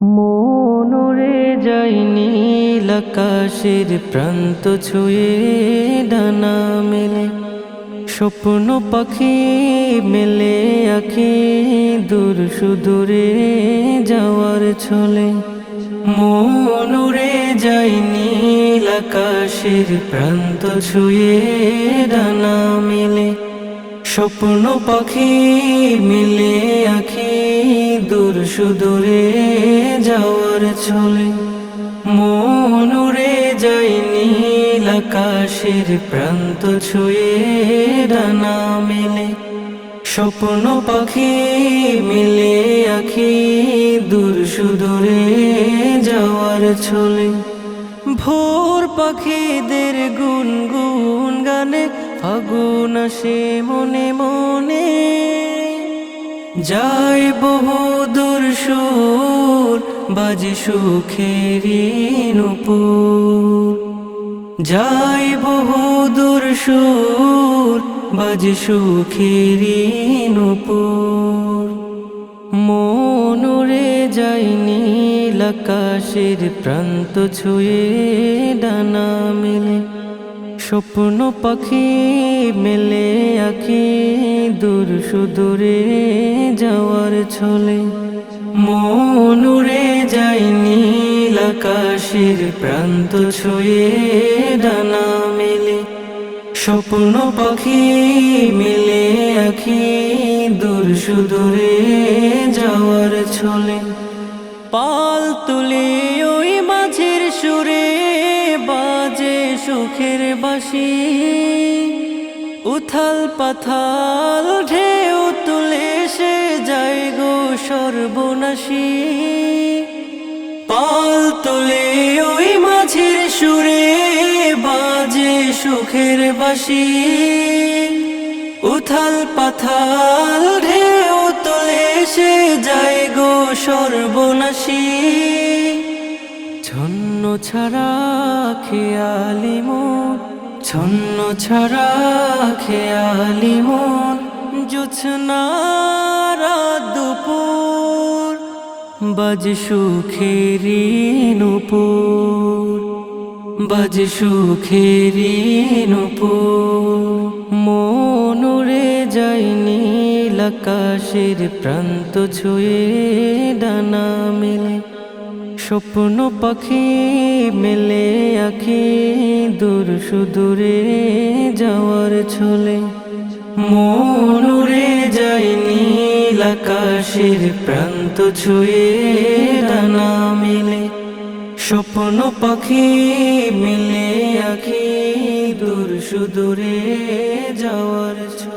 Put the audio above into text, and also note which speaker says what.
Speaker 1: মন উড়ে যায় নীল আকাশের প্রান্ত ছুঁয়ে ডানা মেলে, স্বপ্ন পাখি মেলে আঁখি দূর সুদূরে যাওয়ার ছলে। মন উড়ে যায় নীল আকাশের প্রান্ত ছুঁয়ে ডানা মেলে, স্বপ্ন পাখি মিলে আঁখি দূর সুদূরে যাওয়ার ছলে। মন উড়ে যায় নীল আকাশের প্রান্ত ছুঁয়ে ডানা মেলে, স্বপ্ন পাখি মিলে আঁখি দূর সুদূরে যাওয়ার ছলে। ভোর পাখিদের গুনগুন গানে ফাগুন আসে মনে মনে, যায় বহুদূর সুর বাজে সুখেরি নূপুর, যায় বহুদূর সুর বাজে সুখেরি নূপুর। মন উড়ে যায় নীল আকাশের প্রান্ত ছুঁয়ে ডানা মেলে, স্বপ্ন পাখি মেলে আঁখি দূর সুদূরে যাওয়ার ছলে। মন উড়ে যায় নীল আকাশের প্রান্ত ছুঁয়ে ডানা মেলে, স্বপ্ন পাখি মেলে আঁখি দূর সুদূরে যাওয়ার ছলে। পাল তুলে ওই মাঝের সুরে বাজে সুখের বাঁশি, উথাল পাথাল ঢেউ তুলে সে যায় গো সর্বনাশী। পাল তুলে ওই মাঝের সুরে বাজে সুখের বাঁশি, উথাল পাথাল ঢেউ তুলে সে যায় গো সর্বনাশী। ছন্ন ছাড়া খেয়ালি মন, ছন্ন ছাড়া খেয়ালি মন, জোছনার দুপুর বাজে সুখেরি নূপুর, বাজে সুখেরি নূপুর। মন উড়ে যায় নীল আকাশের প্রান্ত ছুঁয়ে ডানা মেলে, স্বপ্ন পাখি মেলে আঁখি দূর সুদূরে যাওয়ার ছলে। মন উড়ে যায় নীল আকাশের প্রান্ত ছুঁয়ে ডানা মেলে, স্বপ্ন পাখি মিলে আঁখি দূর সুদূরে যাওয়ার ছলে।